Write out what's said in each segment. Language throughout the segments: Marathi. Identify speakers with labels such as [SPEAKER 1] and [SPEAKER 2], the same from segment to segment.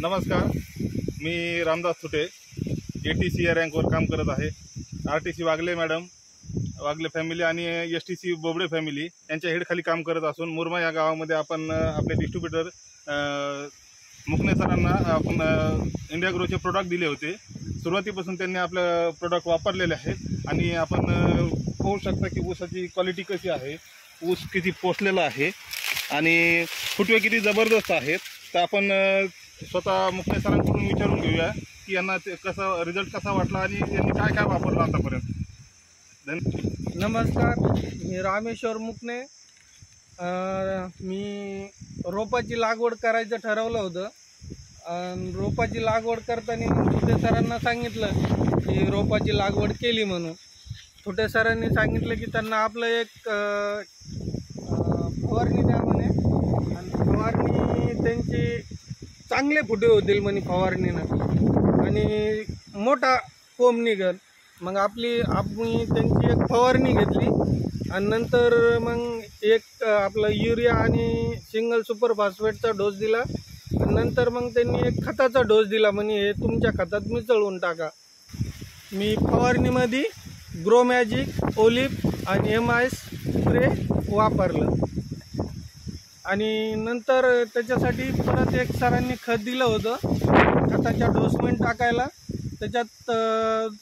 [SPEAKER 1] नमस्कार, मी रामदास सुटे ATC या रँकवर काम करत आहे। RTC वागले मॅडम, वागले फॅमिली आणि STC बोबडे फॅमिली यांच्या हेडखाली काम करत असून मुरमा या गावामध्ये आपण आपले डिस्ट्रीब्युटर मुकणे सरांना आपण इंडिया ग्रोचे प्रोडक्ट दिले होते। सुरुवातीपासून त्यांनी आपलं प्रोडक्ट वापरलेले आहेत आणि आपण पाहू शकता की ऊसाची क्वालिटी कशी आहे, ऊस किती पोचलेला आहे आणि फुटवे किती जबरदस्त आहेत। तर आपण स्वतः मुकणे सरांकडून विचारून घेऊया की यांना कसा रिझल्ट कसा वाटला आणि यांनी काय काय वापरलं आतापर्यंत।
[SPEAKER 2] नमस्कार, मी रामेश्वर मुकणे। मी रोपाची लागवड करायचं ठरवलं होतं। रोपाची लागवड करताना छोटे सरांना सांगितलं की रोपाची लागवड केली म्हणून। छोटे सरांनी सांगितलं की त्यांना आपलं एक फवारणी द्या म्हणे आणि फवारणी त्यांची चांगले फुटे होतील म्हणे फवारणीनं आणि मोठा कोंब निघेल। मग आम्ही त्यांची एक फवारणी घेतली आणि नंतर मग एक आपलं युरिया आणि सिंगल सुपर फॉस्फेटचा डोस दिला आणि नंतर मग त्यांनी एक खताचा डोस दिला म्हणे हे तुमच्या खतात मिसळून टाका। मी फवारणीमध्ये ग्रो मॅजिक, ओलिव्ह आणि MI स्प्रे वापरलं आणि नंतर त्याच्यासाठी परत एक सरांनी खत दिलं होतं खताच्या डोसमेंट टाकायला। त्याच्यात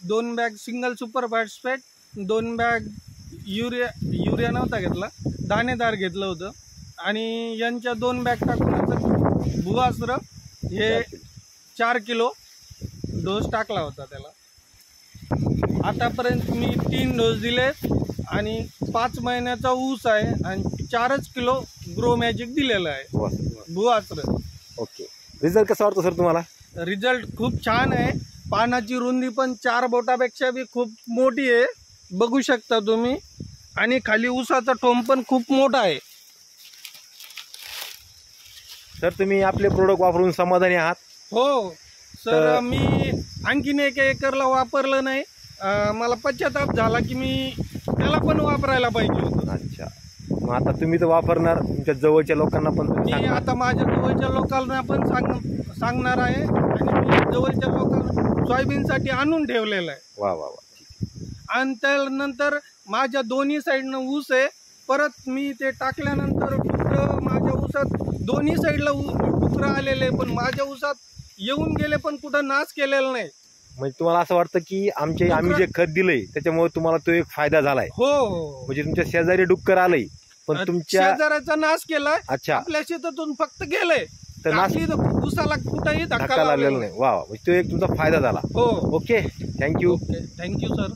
[SPEAKER 2] 2 bag single super phosphate, 2 bag urea नव्हता घेतला, दाणेदार घेतलं होतं आणि यांच्या 2 बॅग टाकून भुवास्त्र हे 4 किलो डोस टाकला होता त्याला। आतापर्यंत मी 3 डोस दिले आणि 5 महिन्याचा ऊस आहे आणि 4च किलो ग्रो मॅजिक दिलेलं आहे भुवास्त्र।
[SPEAKER 3] ओके, रिझल्ट कसा वाटतो सर तुम्हाला?
[SPEAKER 2] रिझल्ट खूप छान आहे। पानाची रुंदी पण 4 बोटापेक्षा बी खूप मोठी आहे, बघू शकता तुम्ही, आणि खाली ऊसाचा टोम पण खूप मोठा आहे।
[SPEAKER 3] सर तुम्ही आपले प्रोडक्ट वापरून समाधानी आहात?
[SPEAKER 2] हो सर, मी आणखीन 1 एकरला वापरलं नाही, मला पश्चाताप झाला की मी त्याला पण वापरायला पाहिजे होतं।
[SPEAKER 3] अच्छा, मग आता तुम्ही तर वापरणार, तुमच्या जवळच्या लोकांना पण
[SPEAKER 2] मी आता माझ्या जवळच्या लोकांना पण सांगणार आहे आणि मी जवळच्या लोकांना सोयाबीनसाठी आणून ठेवलेलं आहे।
[SPEAKER 3] वा वा वा।
[SPEAKER 2] आणि त्यानंतर माझ्या दोन्ही साईडनं ऊस आहे, परत मी ते टाकल्यानंतर डुकरं माझ्या ऊसात दोन्ही साईडला डुकरं आलेले पण माझ्या ऊसात येऊन गेले पण कुठं नाश केलेला नाही।
[SPEAKER 3] म्हणजे तुम्हाला असं वाटतं की आम्ही जे खत दिलंय त्याच्यामुळे तुम्हाला तो एक फायदा झालाय?
[SPEAKER 2] हो,
[SPEAKER 3] म्हणजे तुमच्या शेजारी डुक्कर आलंय पण तुमच्या
[SPEAKER 2] शेजाऱ्याचा नाश केलाय।
[SPEAKER 3] अच्छा,
[SPEAKER 2] आपल्या शेतातून फक्त गेलंय
[SPEAKER 3] तर
[SPEAKER 2] ऊसाला कुठेही
[SPEAKER 3] धक्का लागलेला नाही। वा, म्हणजे तो एक तुमचा फायदा झाला।
[SPEAKER 2] हो,
[SPEAKER 3] ओके, थँक्यू
[SPEAKER 2] थँक्यू सर।